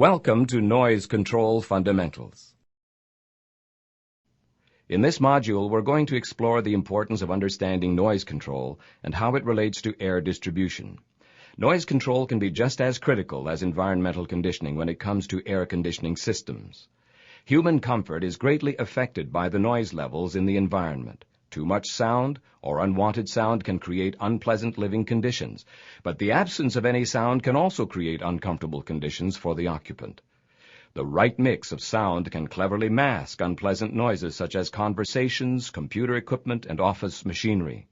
Welcome to Noise Control Fundamentals. In this module, we're going to explore the importance of understanding noise control and how it relates to air distribution. Noise control can be just as critical as environmental conditioning when it comes to air conditioning systems. Human comfort is greatly affected by the noise levels in the environment. Too much sound or unwanted sound can create unpleasant living conditions, but the absence of any sound can also create uncomfortable conditions for the occupant. The right mix of sound can cleverly mask unpleasant noises such as conversations, computer equipment, and office machinery.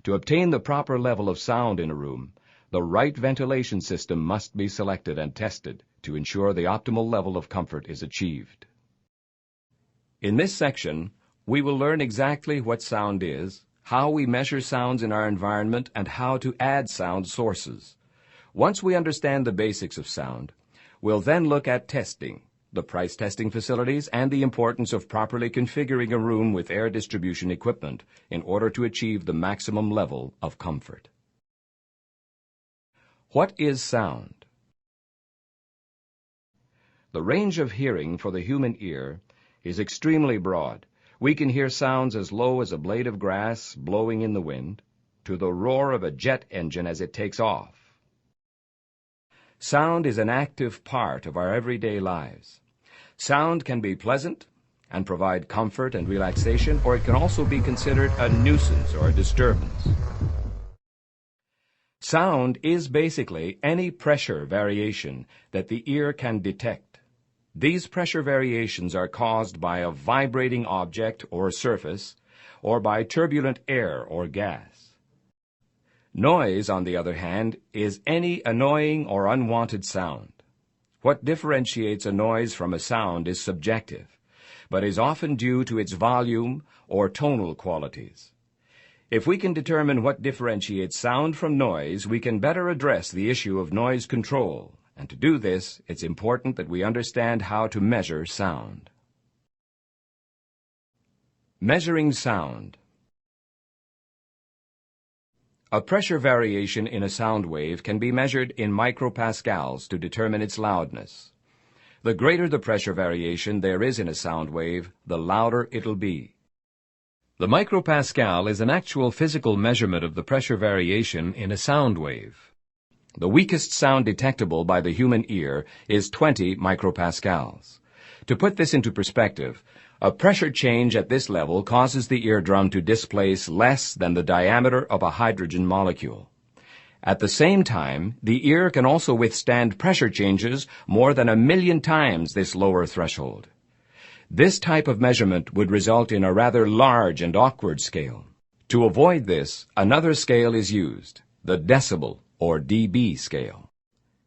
To obtain the proper level of sound in a room, the right ventilation system must be selected and tested to ensure the optimal level of comfort is achieved. In this section, we will learn exactly what sound is, how we measure sounds in our environment, and how to add sound sources. Once we understand the basics of sound, we'll then look at testing, the price testing facilities, and the importance of properly configuring a room with air distribution equipment in order to achieve the maximum level of comfort. What is sound? The range of hearing for the human ear is extremely broad. We can hear sounds as low as a blade of grass blowing in the wind, to the roar of a jet engine as it takes off. Sound is an active part of our everyday lives. Sound can be pleasant and provide comfort and relaxation, or it can also be considered a nuisance or a disturbance. Sound is basically any pressure variation that the ear can detect. These pressure variations are caused by a vibrating object or surface, or by turbulent air or gas. Noise, on the other hand, is any annoying or unwanted sound. What differentiates a noise from a sound is subjective, but is often due to its volume or tonal qualities. If we can determine what differentiates sound from noise, we can better address the issue of noise control. And to do this, it's important that we understand how to measure sound. Measuring sound. A pressure variation in a sound wave can be measured in micropascals to determine its loudness. The greater the pressure variation there is in a sound wave, the louder it'll be. The micropascal is an actual physical measurement of the pressure variation in a sound wave. The weakest sound detectable by the human ear is 20 micropascals. To put this into perspective, a pressure change at this level causes the eardrum to displace less than the diameter of a hydrogen molecule. At the same time, the ear can also withstand pressure changes more than 1,000,000 times this lower threshold. This type of measurement would result in a rather large and awkward scale. To avoid this, another scale is used, the decibel or dB scale.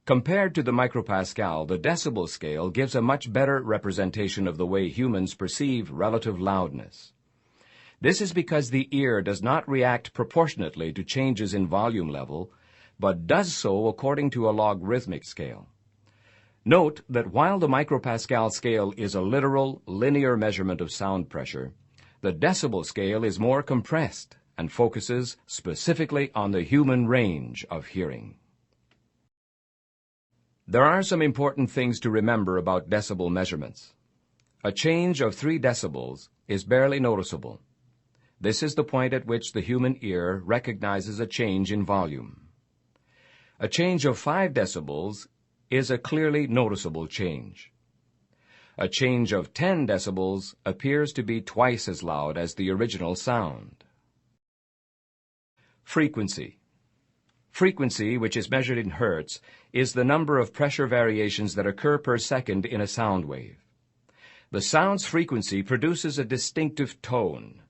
Compared to the micropascal, the decibel scale gives a much better representation of the way humans perceive relative loudness. This is because the ear does not react proportionately to changes in volume level, but does so according to a logarithmic scale. Note that while the micropascal scale is a literal, linear measurement of sound pressure, the decibel scale is more compressed and focuses specifically on the human range of hearing. There are some important things to remember about decibel measurements. A change of 3 decibels is barely noticeable. This is the point at which the human ear recognizes a change in volume. A change of 5 decibels is a clearly noticeable change. A change of 10 decibels appears to be twice as loud as the original sound. Frequency. Frequency, which is measured in hertz, is the number of pressure variations that occur per second in a sound wave. The sound's frequency produces a distinctive tone.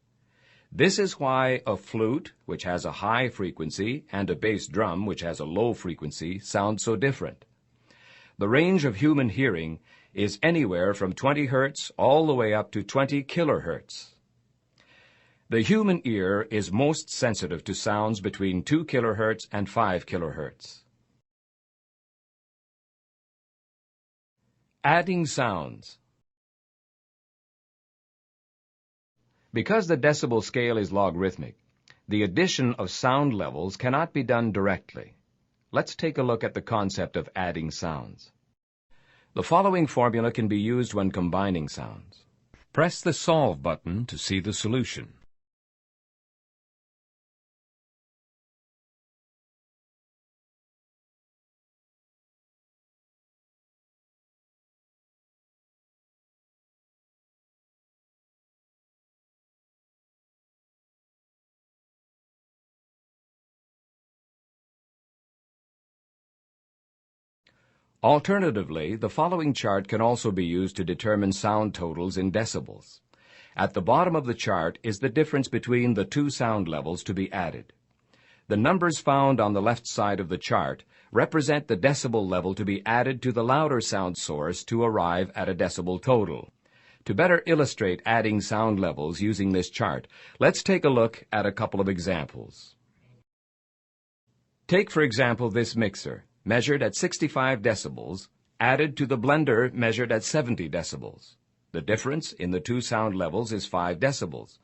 This is why a flute, which has a high frequency, and a bass drum, which has a low frequency, sound so different. The range of human hearing is anywhere from 20 hertz all the way up to 20 kilohertz. The human ear is most sensitive to sounds between 2 kilohertz and 5 kilohertz. Adding sounds. Because the decibel scale is logarithmic, the addition of sound levels cannot be done directly. Let's take a look at the concept of adding sounds. The following formula can be used when combining sounds. Press the Solve button to see the solution. Alternatively, the following chart can also be used to determine sound totals in decibels. At the bottom of the chart is the difference between the two sound levels to be added. The numbers found on the left side of the chart represent the decibel level to be added to the louder sound source to arrive at a decibel total. To better illustrate adding sound levels using this chart, let's take a look at a couple of examples. Take, for example, this mixer, measured at 65 decibels, added to the blender measured at 70 decibels. The difference in the two sound levels is 5 decibels.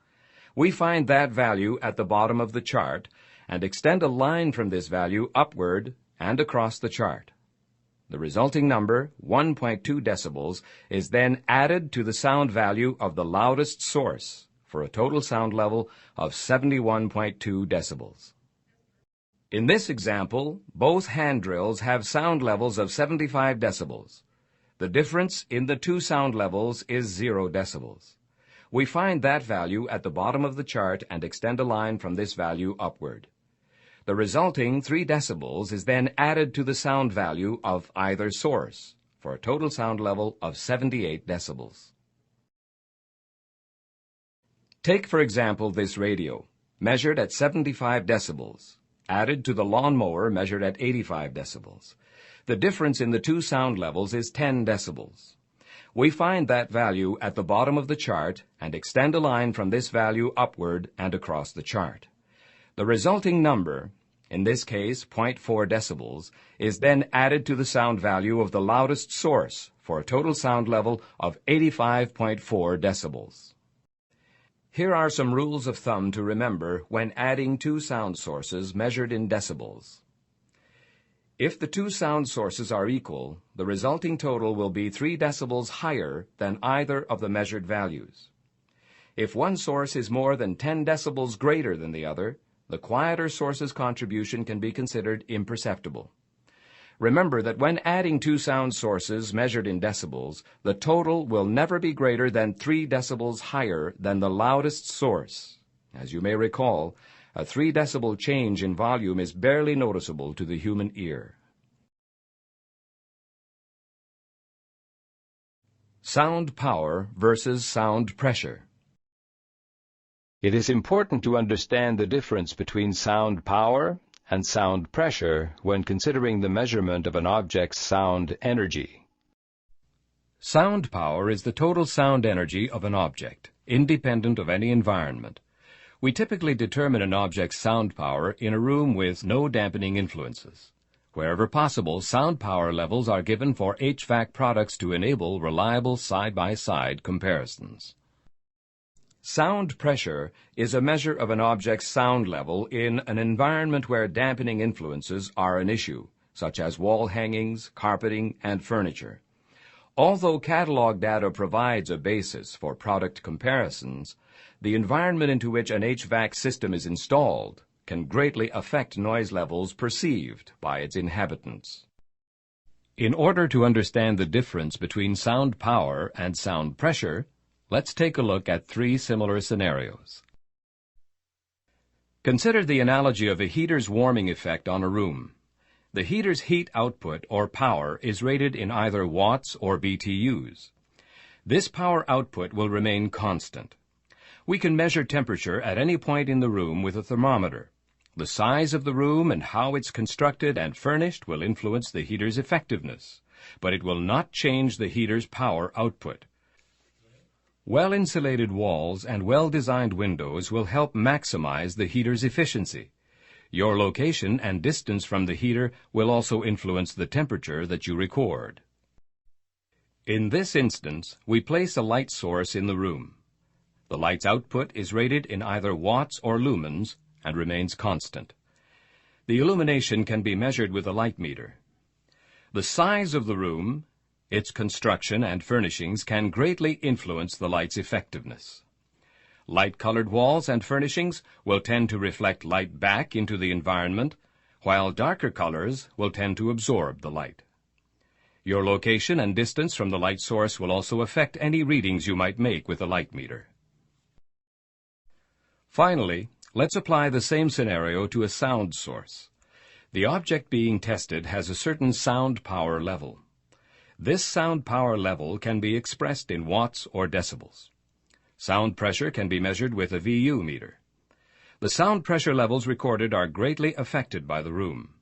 We find that value at the bottom of the chart and extend a line from this value upward and across the chart. The resulting number, 1.2 decibels, is then added to the sound value of the loudest source for a total sound level of 71.2 decibels. In this example, both hand drills have sound levels of 75 decibels. The difference in the two sound levels is 0 decibels. We find that value at the bottom of the chart and extend a line from this value upward. The resulting 3 decibels is then added to the sound value of either source for a total sound level of 78 decibels. Take, for example, this radio, measured at 75 decibels. Added to the lawnmower measured at 85 decibels. The difference in the two sound levels is 10 decibels. We find that value at the bottom of the chart and extend a line from this value upward and across the chart. The resulting number, in this case 0.4 decibels, is then added to the sound value of the loudest source for a total sound level of 85.4 decibels. Here are some rules of thumb to remember when adding two sound sources measured in decibels. If the two sound sources are equal, the resulting total will be 3 decibels higher than either of the measured values. If one source is more than 10 decibels greater than the other, the quieter source's contribution can be considered imperceptible. Remember that when adding two sound sources measured in decibels, the total will never be greater than 3 decibels higher than the loudest source. As you may recall, a 3 decibel change in volume is barely noticeable to the human ear. Sound power versus sound pressure. It is important to understand the difference between sound power and sound pressure when considering the measurement of an object's sound energy. Sound power is the total sound energy of an object, independent of any environment. We typically determine an object's sound power in a room with no dampening influences. Wherever possible, sound power levels are given for HVAC products to enable reliable side-by-side comparisons. Sound pressure is a measure of an object's sound level in an environment where dampening influences are an issue, such as wall hangings, carpeting, and furniture. Although catalog data provides a basis for product comparisons, the environment into which an HVAC system is installed can greatly affect noise levels perceived by its inhabitants. In order to understand the difference between sound power and sound pressure, let's take a look at 3 similar scenarios. Consider the analogy of a heater's warming effect on a room. The heater's heat output, or power, is rated in either watts or BTUs. This power output will remain constant. We can measure temperature at any point in the room with a thermometer. The size of the room and how it's constructed and furnished will influence the heater's effectiveness, but it will not change the heater's power output. Well-insulated walls and well-designed windows will help maximize the heater's efficiency. Your location and distance from the heater will also influence the temperature that you record. In this instance, we place a light source in the room. The light's output is rated in either watts or lumens and remains constant. The illumination can be measured with a light meter. The size of the room Its construction and furnishings can greatly influence the light's effectiveness. Light-colored walls and furnishings will tend to reflect light back into the environment, while darker colors will tend to absorb the light. Your location and distance from the light source will also affect any readings you might make with a light meter. Finally, let's apply the same scenario to a sound source. The object being tested has a certain sound power level. This sound power level can be expressed in watts or decibels. Sound pressure can be measured with a VU meter. The sound pressure levels recorded are greatly affected by the room.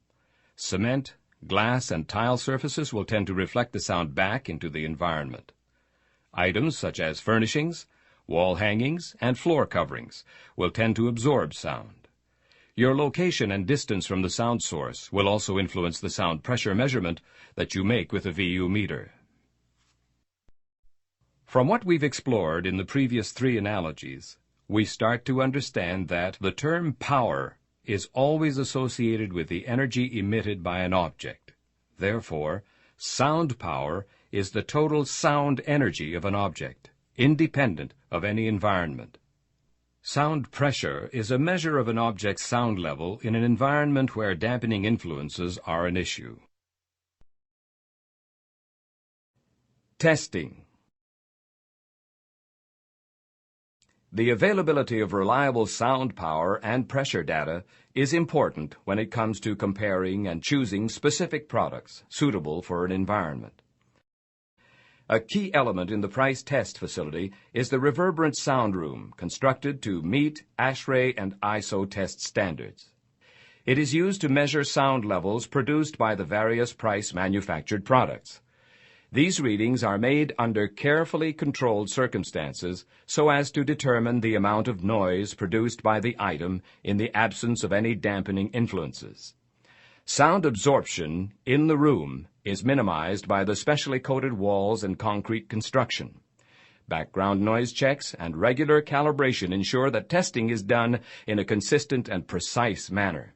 Cement, glass, and tile surfaces will tend to reflect the sound back into the environment. Items such as furnishings, wall hangings, and floor coverings will tend to absorb sound. Your location and distance from the sound source will also influence the sound pressure measurement that you make with a VU meter. From what we've explored in the previous three analogies, we start to understand that the term power is always associated with the energy emitted by an object. Therefore, sound power is the total sound energy of an object, independent of any environment. Sound pressure is a measure of an object's sound level in an environment where dampening influences are an issue. Testing. The availability of reliable sound power and pressure data is important when it comes to comparing and choosing specific products suitable for an environment. A key element in the Price Test Facility is the reverberant sound room constructed to meet ASHRAE and ISO test standards. It is used to measure sound levels produced by the various Price manufactured products. These readings are made under carefully controlled circumstances so as to determine the amount of noise produced by the item in the absence of any dampening influences. Sound absorption in the room is minimized by the specially coated walls and concrete construction. Background noise checks and regular calibration ensure that testing is done in a consistent and precise manner.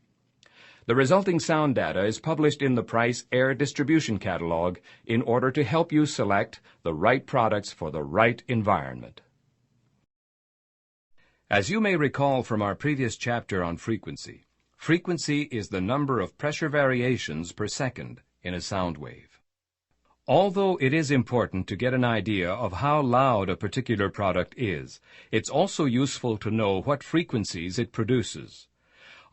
The resulting sound data is published in the Price Air Distribution Catalog in order to help you select the right products for the right environment. As you may recall from our previous chapter on frequency, frequency is the number of pressure variations per second in a sound wave. Although it is important to get an idea of how loud a particular product is, it's also useful to know what frequencies it produces.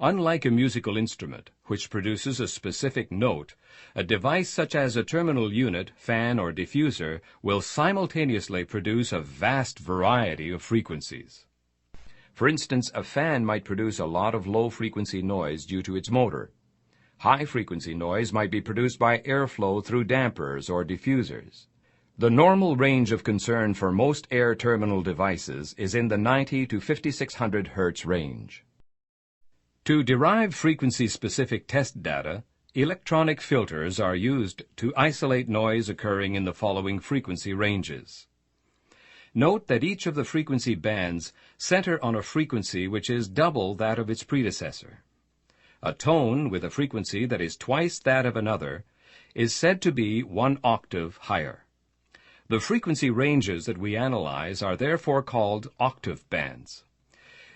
Unlike a musical instrument, which produces a specific note, a device such as a terminal unit, fan, or diffuser will simultaneously produce a vast variety of frequencies. For instance, a fan might produce a lot of low-frequency noise due to its motor. High-frequency noise might be produced by airflow through dampers or diffusers. The normal range of concern for most air terminal devices is in the 90 to 5600 Hz range. To derive frequency-specific test data, electronic filters are used to isolate noise occurring in the following frequency ranges. Note that each of the frequency bands center on a frequency which is double that of its predecessor. A tone with a frequency that is twice that of another is said to be 1 octave higher. The frequency ranges that we analyze are therefore called octave bands.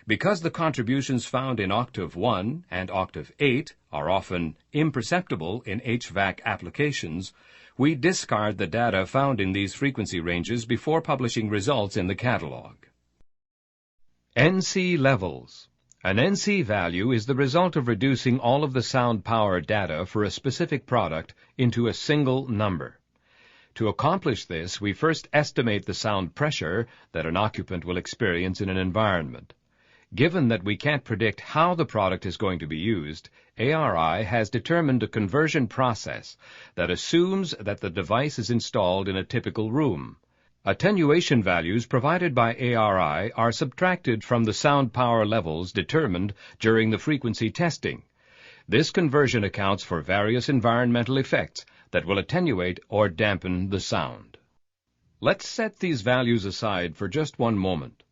Because the contributions found in octave 1 and octave 8 are often imperceptible in HVAC applications, we discard the data found in these frequency ranges before publishing results in the catalog. NC levels. An NC value is the result of reducing all of the sound power data for a specific product into a single number. To accomplish this, we first estimate the sound pressure that an occupant will experience in an environment. Given that we can't predict how the product is going to be used, ARI has determined a conversion process that assumes that the device is installed in a typical room. Attenuation values provided by ARI are subtracted from the sound power levels determined during the frequency testing. This conversion accounts for various environmental effects that will attenuate or dampen the sound. Let's set these values aside for just one moment.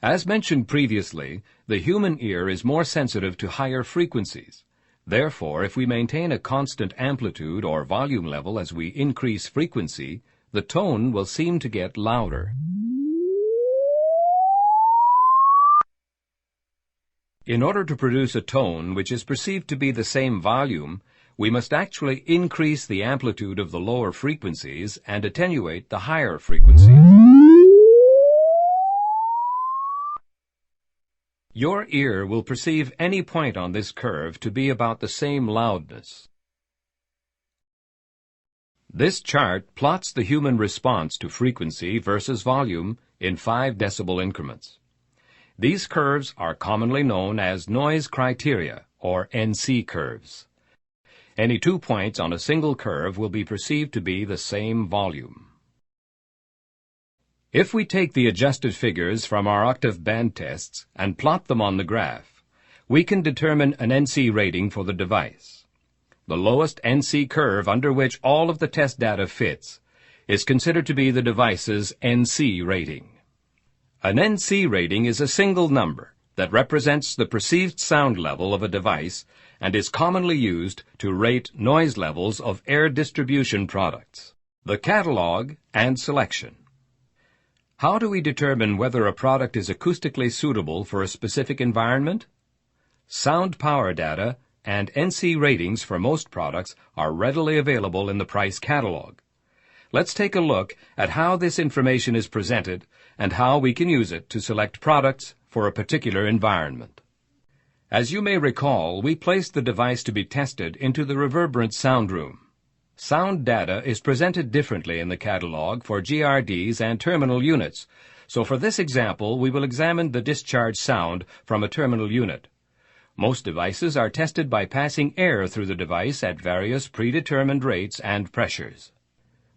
As mentioned previously, the human ear is more sensitive to higher frequencies. Therefore, if we maintain a constant amplitude or volume level as we increase frequency, the tone will seem to get louder. In order to produce a tone which is perceived to be the same volume, we must actually increase the amplitude of the lower frequencies and attenuate the higher frequencies. Your ear will perceive any point on this curve to be about the same loudness. This chart plots the human response to frequency versus volume in 5 decibel increments. These curves are commonly known as noise criteria, or NC curves. Any 2 points on a single curve will be perceived to be the same volume. If we take the adjusted figures from our octave band tests and plot them on the graph, we can determine an NC rating for the device. The lowest NC curve under which all of the test data fits is considered to be the device's NC rating. An NC rating is a single number that represents the perceived sound level of a device and is commonly used to rate noise levels of air distribution products. The catalog and selection. How do we determine whether a product is acoustically suitable for a specific environment? Sound power data and NC ratings for most products are readily available in the price catalog. Let's take a look at how this information is presented and how we can use it to select products for a particular environment. As you may recall, we placed the device to be tested into the reverberant sound room. Sound data is presented differently in the catalog for GRDs and terminal units, so for this example we will examine the discharge sound from a terminal unit. Most devices are tested by passing air through the device at various predetermined rates and pressures.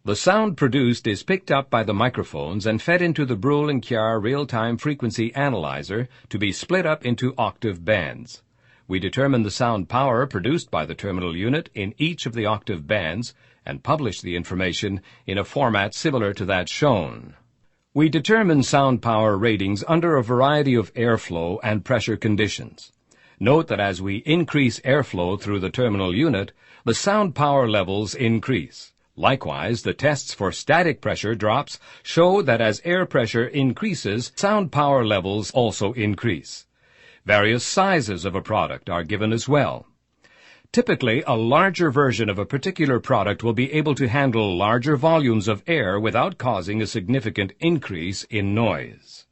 The sound produced is picked up by the microphones and fed into the Brüel and Kjaer real-time frequency analyzer to be split up into octave bands. We determine the sound power produced by the terminal unit in each of the octave bands and publish the information in a format similar to that shown. We determine sound power ratings under a variety of airflow and pressure conditions. Note that as we increase airflow through the terminal unit, the sound power levels increase. Likewise, the tests for static pressure drops show that as air pressure increases, sound power levels also increase. Various sizes of a product are given as well. Typically, a larger version of a particular product will be able to handle larger volumes of air without causing a significant increase in noise.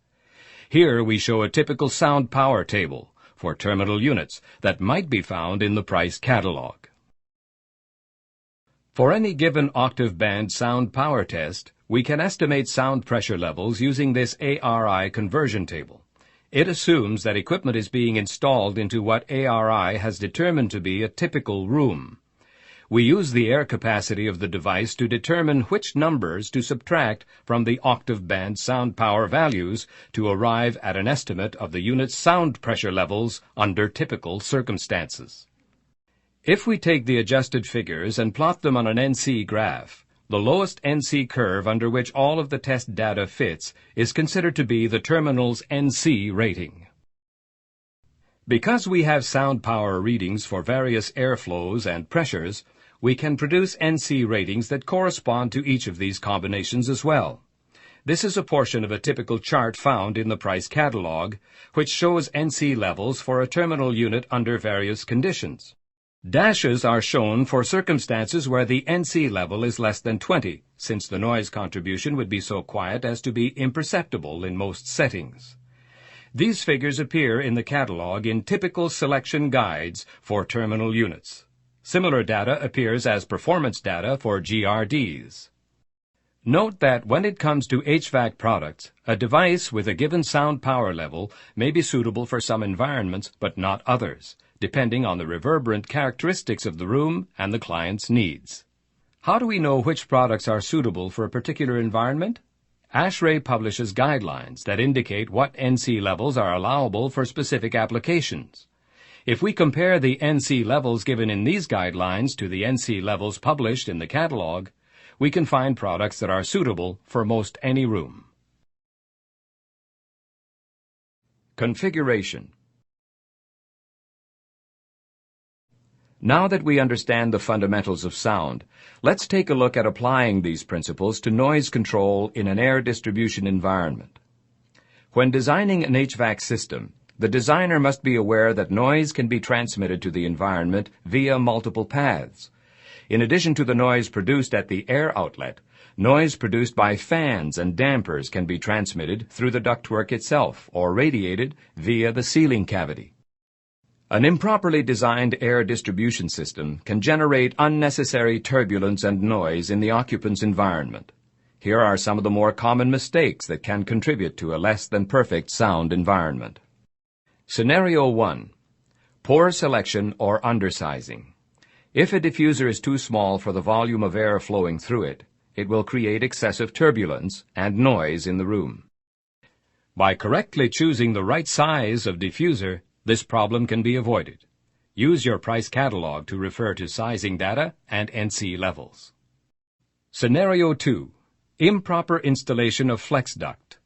Here we show a typical sound power table for terminal units that might be found in the price catalog. For any given octave band sound power test, we can estimate sound pressure levels using this ARI conversion table. It assumes that equipment is being installed into what ARI has determined to be a typical room. We use the air capacity of the device to determine which numbers to subtract from the octave band sound power values to arrive at an estimate of the unit's sound pressure levels under typical circumstances. If we take the adjusted figures and plot them on an NC graph, the lowest NC curve under which all of the test data fits is considered to be the terminal's NC rating. Because we have sound power readings for various airflows and pressures, we can produce NC ratings that correspond to each of these combinations as well. This is a portion of a typical chart found in the price catalog, which shows NC levels for a terminal unit under various conditions. Dashes are shown for circumstances where the NC level is less than 20, since the noise contribution would be so quiet as to be imperceptible in most settings. These figures appear in the catalog in typical selection guides for terminal units. Similar data appears as performance data for GRDs. Note that when it comes to HVAC products, a device with a given sound power level may be suitable for some environments but not others, depending on the reverberant characteristics of the room and the client's needs. How do we know which products are suitable for a particular environment? ASHRAE publishes guidelines that indicate what NC levels are allowable for specific applications. If we compare the NC levels given in these guidelines to the NC levels published in the catalog, we can find products that are suitable for most any room. Configuration. Now that we understand the fundamentals of sound, let's take a look at applying these principles to noise control in an air distribution environment. When designing an HVAC system, the designer must be aware that noise can be transmitted to the environment via multiple paths. In addition to the noise produced at the air outlet, noise produced by fans and dampers can be transmitted through the ductwork itself or radiated via the ceiling cavity. An improperly designed air distribution system can generate unnecessary turbulence and noise in the occupant's environment. Here are some of the more common mistakes that can contribute to a less than perfect sound environment. Scenario 1. Poor selection or undersizing. If a diffuser is too small for the volume of air flowing through it, it will create excessive turbulence and noise in the room. By correctly choosing the right size of diffuser, this problem can be avoided. Use your price catalog to refer to sizing data and NC levels. Scenario 2. Improper installation of flex duct.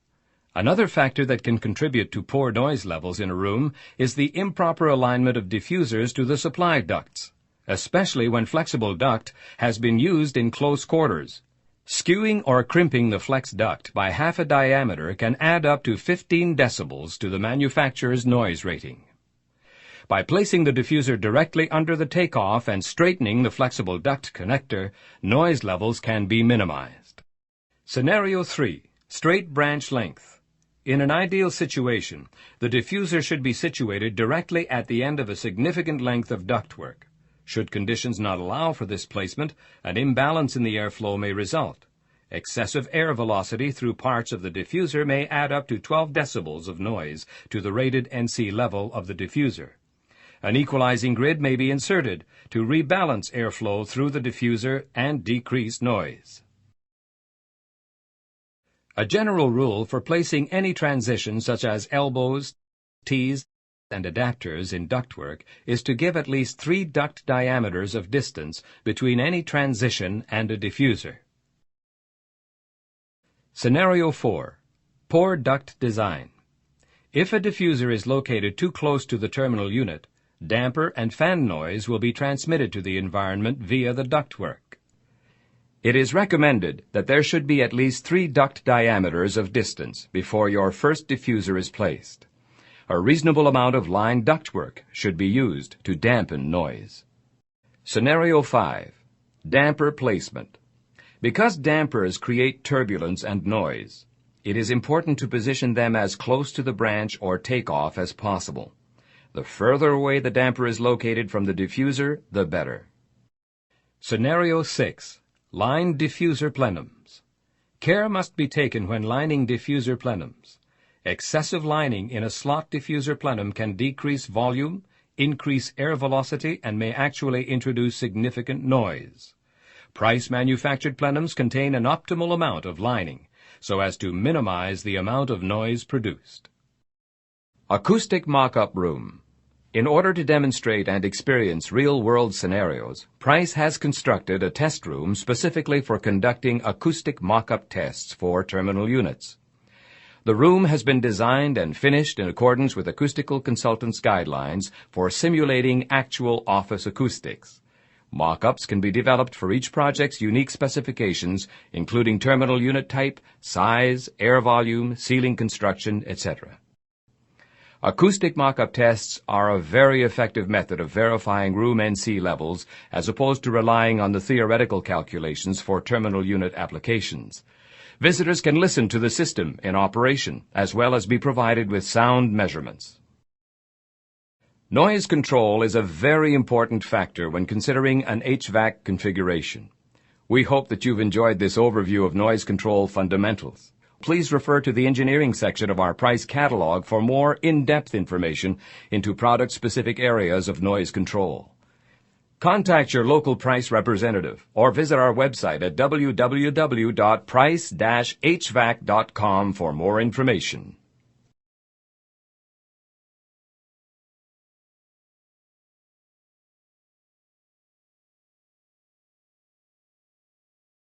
Another factor that can contribute to poor noise levels in a room is the improper alignment of diffusers to the supply ducts, especially when flexible duct has been used in close quarters. Skewing or crimping the flex duct by half a diameter can add up to 15 decibels to the manufacturer's noise rating. By placing the diffuser directly under the takeoff and straightening the flexible duct connector, noise levels can be minimized. Scenario 3. Straight branch length. In an ideal situation, the diffuser should be situated directly at the end of a significant length of ductwork. Should conditions not allow for this placement, an imbalance in the airflow may result. Excessive air velocity through parts of the diffuser may add up to 12 decibels of noise to the rated NC level of the diffuser. An equalizing grid may be inserted to rebalance airflow through the diffuser and decrease noise. A general rule for placing any transition such as elbows, T's, and adapters in ductwork is to give at least 3 duct diameters of distance between any transition and a diffuser. Scenario 4. Poor duct design. If a diffuser is located too close to the terminal unit, damper and fan noise will be transmitted to the environment via the ductwork. It is recommended that there should be at least 3 duct diameters of distance before your first diffuser is placed. A reasonable amount of line ductwork should be used to dampen noise. Scenario 5. Damper placement. Because dampers create turbulence and noise, it is important to position them as close to the branch or takeoff as possible. The further away the damper is located from the diffuser, the better. Scenario 6. Line diffuser plenums. Care must be taken when lining diffuser plenums. Excessive lining in a slot diffuser plenum can decrease volume, increase air velocity, and may actually introduce significant noise. Price-manufactured plenums contain an optimal amount of lining, so as to minimize the amount of noise produced. Acoustic mock-up room. In order to demonstrate and experience real-world scenarios, Price has constructed a test room specifically for conducting acoustic mock-up tests for terminal units. The room has been designed and finished in accordance with Acoustical Consultants' guidelines for simulating actual office acoustics. Mock-ups can be developed for each project's unique specifications, including terminal unit type, size, air volume, ceiling construction, etc. Acoustic mock-up tests are a very effective method of verifying room NC levels as opposed to relying on the theoretical calculations for terminal unit applications. Visitors can listen to the system in operation as well as be provided with sound measurements. Noise control is a very important factor when considering an HVAC configuration. We hope that you've enjoyed this overview of noise control fundamentals. Please refer to the engineering section of our price catalog for more in-depth information into product-specific areas of noise control. Contact your local Price representative or visit our website at www.price-hvac.com for more information.